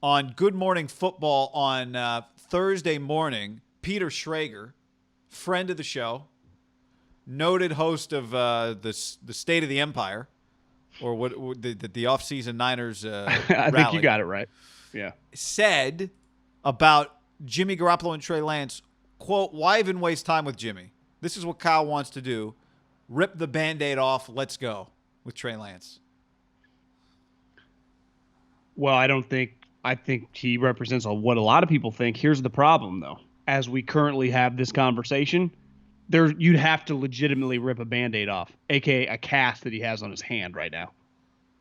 on Good Morning Football on Thursday morning, Peter Schrager, friend of the show, noted host of the State of the Empire, or what the off-season Niners I think you rally, got it right. Yeah. said about Jimmy Garoppolo and Trey Lance, quote, "Why even waste time with Jimmy? This is what Kyle wants to do. Rip the Band-Aid off. Let's go with Trey Lance." Well, I think he represents what a lot of people think. Here's the problem, though. As we currently have this conversation, you'd have to legitimately rip a Band-Aid off, aka a cast that he has on his hand right now.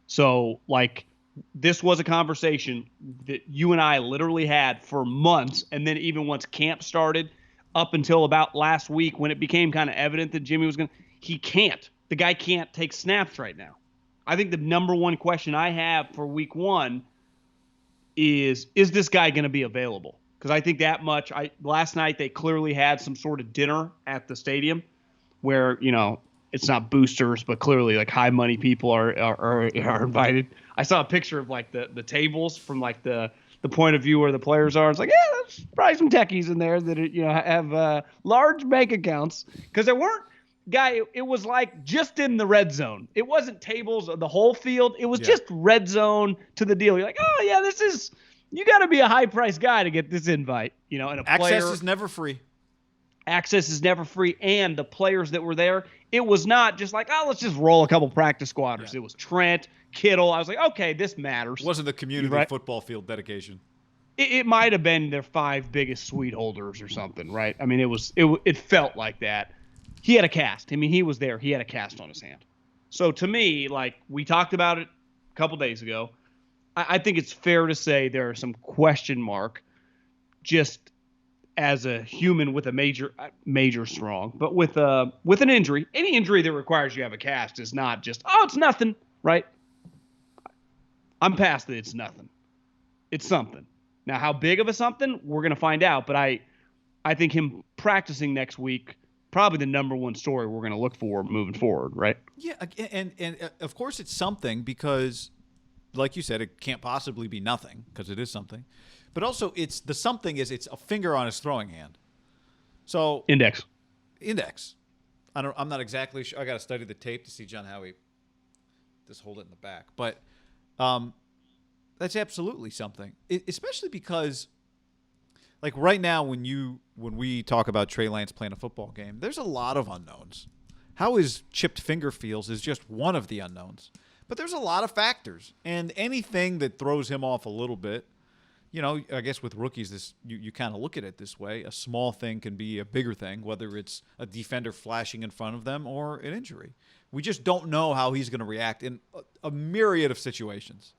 So, like, this was a conversation that you and I literally had for months, and then even once camp started, up until about last week when it became kind of evident that Jimmy was going to – he can't. The guy can't take snaps right now. I think the number one question I have for week one is this guy going to be available? Because I think that much. Last night they clearly had some sort of dinner at the stadium where, it's not boosters, but clearly like high money people are invited. I saw a picture of like the tables from like the point of view where the players are. It's like, yeah, there's probably some techies in there that have large bank accounts, because there weren't. Guy, it was like just in the red zone. It wasn't tables of the whole field. It was just red zone to the deal. You're like, oh yeah, you got to be a high price guy to get this invite. And access is never free. Access is never free, and the players that were there, it was not just like, oh, let's just roll a couple practice squatters. Yeah. It was Trent, Kittle. I was like, okay, this matters. It wasn't the community football field dedication. It might have been their 5 biggest suite holders or something, right? I mean, it felt like that. He had a cast. I mean, he was there. He had a cast on his hand. So to me, like we talked about it a couple days ago, I think it's fair to say there are some question mark just as a human with a major strong, but with an injury. Any injury that requires you have a cast is not just, oh, it's nothing, right? I'm past that it's nothing. It's something. Now, how big of a something, we're going to find out, but I think him practicing next week, probably the number one story we're going to look for moving forward, right? Yeah, and of course it's something because, like you said, it can't possibly be nothing because it is something. But also it's a finger on his throwing hand. So Index. I'm not exactly sure. I got to study the tape to see John Howie just hold it in the back. But that's absolutely something, especially because – like right now, when we talk about Trey Lance playing a football game, there's a lot of unknowns. How his chipped finger feels is just one of the unknowns. But there's a lot of factors. And anything that throws him off a little bit, I guess with rookies, you kind of look at it this way. A small thing can be a bigger thing, whether it's a defender flashing in front of them or an injury. We just don't know how he's going to react in a myriad of situations.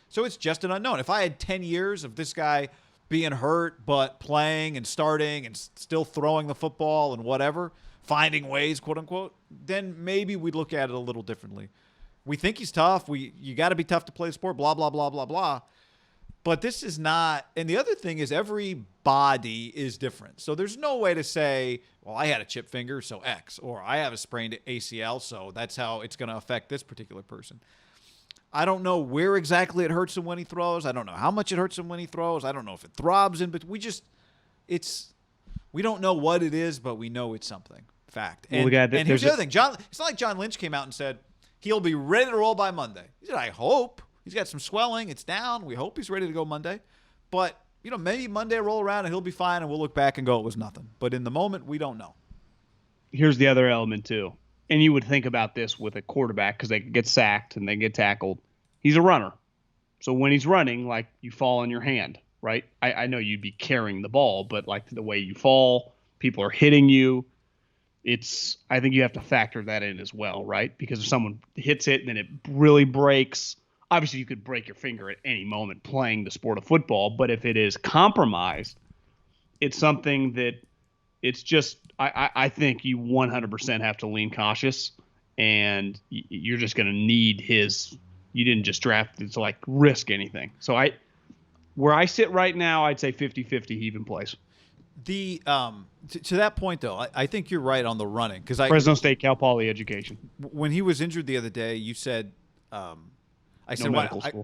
So it's just an unknown. If I had 10 years of this guy – being hurt but playing and starting and still throwing the football and whatever, finding ways, quote unquote, then maybe we'd look at it a little differently. We think he's tough. You got to be tough to play the sport, blah, blah, blah, blah, blah. But this is not – and the other thing is every body is different. So there's no way to say, well, I had a chip finger, so X, or I have a sprained ACL, so that's how it's going to affect this particular person. I don't know where exactly it hurts him when he throws. I don't know how much it hurts him when he throws. I don't know if it throbs in, but we don't know what it is, but we know it's something. Fact. And, and here's the other thing. It's not like John Lynch came out and said he'll be ready to roll by Monday. He said, I hope. He's got some swelling. It's down. We hope he's ready to go Monday. But, maybe Monday roll around and he'll be fine and we'll look back and go, it was nothing. But in the moment, we don't know. Here's the other element, too. And you would think about this with a quarterback because they get sacked and they get tackled. He's a runner. So when he's running, like, you fall on your hand, right? I know you'd be carrying the ball, but like the way you fall, people are hitting you. I think you have to factor that in as well, right? Because if someone hits it and then it really breaks, obviously you could break your finger at any moment playing the sport of football. But if it is compromised, it's something that it's just, I think you 100% have to lean cautious, and you're just going to need you didn't just draft it to like risk anything. So where I sit right now, I'd say 50-50 he even plays. To that point though, I think you're right on the running, because Fresno State, Cal Poly education. When he was injured the other day, you said, I said,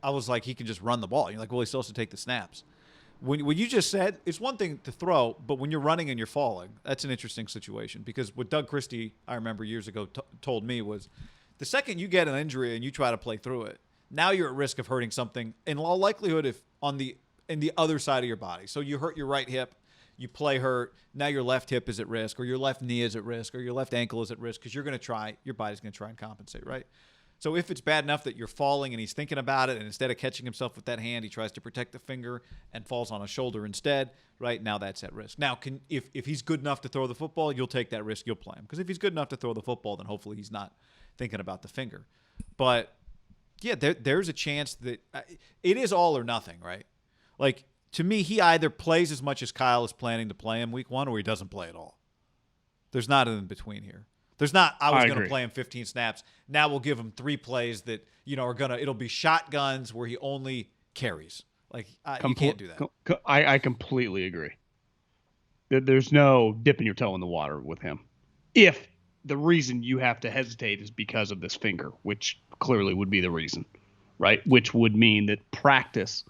I was like, he can just run the ball. You're like, well, he still has to take the snaps. When you just said, it's one thing to throw, but when you're running and you're falling, that's an interesting situation. Because what Doug Christie, I remember years ago, told me was the second you get an injury and you try to play through it, now you're at risk of hurting something in all likelihood if in the other side of your body. So you hurt your right hip, you play hurt, now your left hip is at risk, or your left knee is at risk, or your left ankle is at risk because your body's going to try and compensate, right? So if it's bad enough that you're falling and he's thinking about it, and instead of catching himself with that hand, he tries to protect the finger and falls on a shoulder instead, right? Now that's at risk. Now, if he's good enough to throw the football, you'll take that risk, you'll play him. Because if he's good enough to throw the football, then hopefully he's not thinking about the finger. But, yeah, there's a chance that it is all or nothing, right? Like, to me, he either plays as much as Kyle is planning to play him week 1 or he doesn't play at all. There's not an in-between here. There's not, I was going to play him 15 snaps. Now we'll give him 3 plays that, it'll be shotguns where he only carries. Like, you can't do that. I completely agree. There's no dipping your toe in the water with him. If the reason you have to hesitate is because of this finger, which clearly would be the reason, right? Which would mean that practice,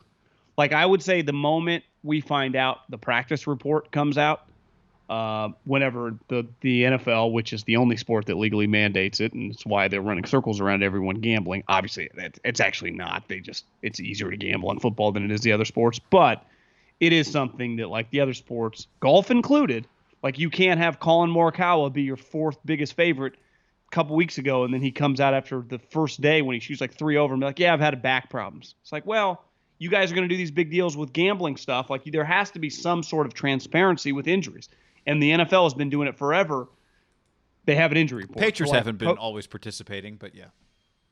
like I would say the moment we find out the practice report comes out, whenever the NFL, which is the only sport that legally mandates it, and it's why they're running circles around everyone gambling. Obviously, it's actually not. It's easier to gamble on football than it is the other sports. But it is something that, like the other sports, golf included, like you can't have Colin Morikawa be your 4th biggest favorite a couple weeks ago, and then he comes out after the first day when he shoots like 3 over and be like, yeah, I've had back problems. It's like, well, you guys are going to do these big deals with gambling stuff. Like there has to be some sort of transparency with injuries. And the NFL has been doing it forever. They have an injury report. Patriots haven't been always participating, but yeah.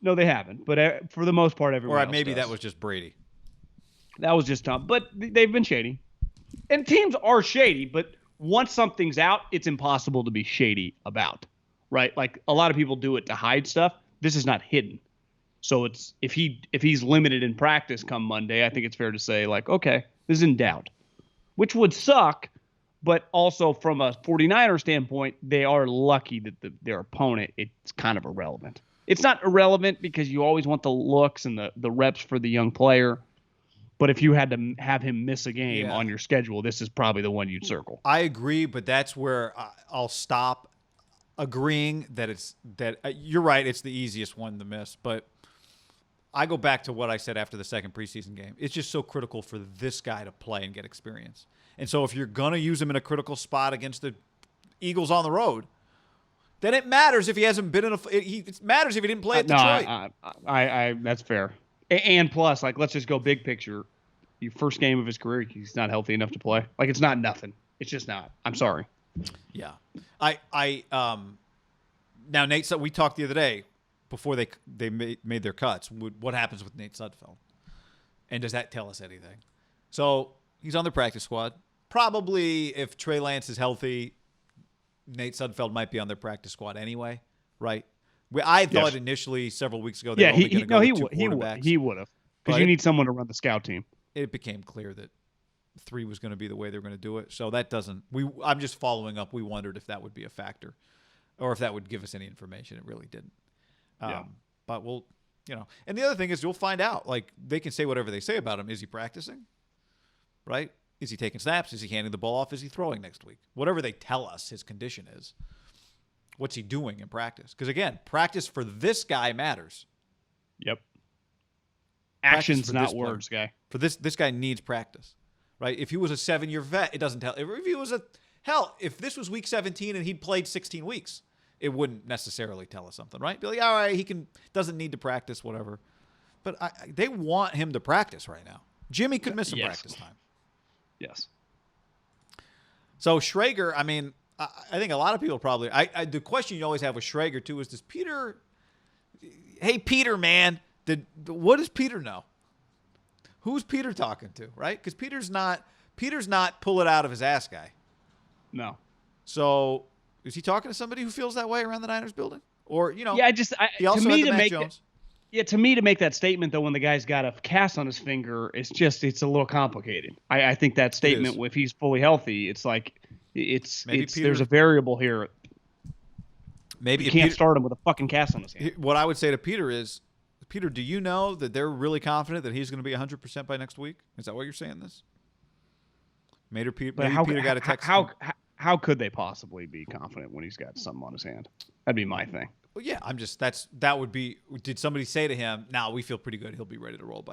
No, they haven't. But for the most part, everyone else maybe does. That was just Brady. That was just Tom. But they've been shady. And teams are shady, but once something's out, it's impossible to be shady about, right? Like a lot of people do it to hide stuff. This is not hidden. So it's if he's limited in practice come Monday, I think it's fair to say, like, okay, this is in doubt, which would suck. But also from a 49er standpoint, they are lucky that their opponent, it's kind of irrelevant. It's not irrelevant because you always want the looks and the reps for the young player. But if you had to have him miss a game on your schedule, this is probably the one you'd circle. I agree, but that's where I'll stop agreeing that you're right. It's the easiest one to miss. But I go back to what I said after the second preseason game. It's just so critical for this guy to play and get experience. And so if you're going to use him in a critical spot against the Eagles on the road, then it matters if he hasn't been in it matters if he didn't play at Detroit. I that's fair. And plus, like, let's just go big picture. Your first game of his career, he's not healthy enough to play. Like, it's not nothing. It's just not. I'm sorry. Yeah. Now, Nate, we talked the other day before they made their cuts. What happens with Nate Sudfeld? And does that tell us anything? So he's on the practice squad. Probably if Trey Lance is healthy, Nate Sudfeld might be on their practice squad anyway, right? I thought initially several weeks ago they were only going to go with 2 quarterbacks. He would have. Because you need someone to run the scout team. It became clear that 3 was going to be the way they were going to do it. So that doesn't – I'm just following up. We wondered if that would be a factor or if that would give us any information. It really didn't. But we'll – and the other thing is you'll find out. Like, they can say whatever they say about him. Is he practicing? Right? Is he taking snaps? Is he handing the ball off? Is he throwing next week? Whatever they tell us his condition is, what's he doing in practice? Because, again, practice for this guy matters. Yep. Actions, not words, guy. For this guy needs practice, right? If he was a 7-year vet, it doesn't tell. If he was if this was week 17 and he'd played 16 weeks, it wouldn't necessarily tell us something, right? Be like, all right, doesn't need to practice, whatever. But they want him to practice right now. Jimmy could miss some practice time. Yes. So Schrager, I mean, I think a lot of people probably. The question you always have with Schrager too is, does Peter? Hey, Peter, man, what does Peter know? Who's Peter talking to, right? Because Peter's not pull it out of his ass guy. No. So is he talking to somebody who feels that way around the Niners building, or he also to had make Jones. To me, to make that statement, though, when the guy's got a cast on his finger, it's a little complicated. I think that statement, if he's fully healthy, it's like there's a variable here. Maybe you can't start him with a fucking cast on his hand. What I would say to Peter is, Peter, do you know that they're really confident that he's going to be 100% by next week? Is that what you're saying? This? Maybe Peter got a text. How could they possibly be confident when he's got something on his hand? That'd be my thing. Well, yeah, that would be. Did somebody say to him, "Now we feel pretty good. He'll be ready to roll by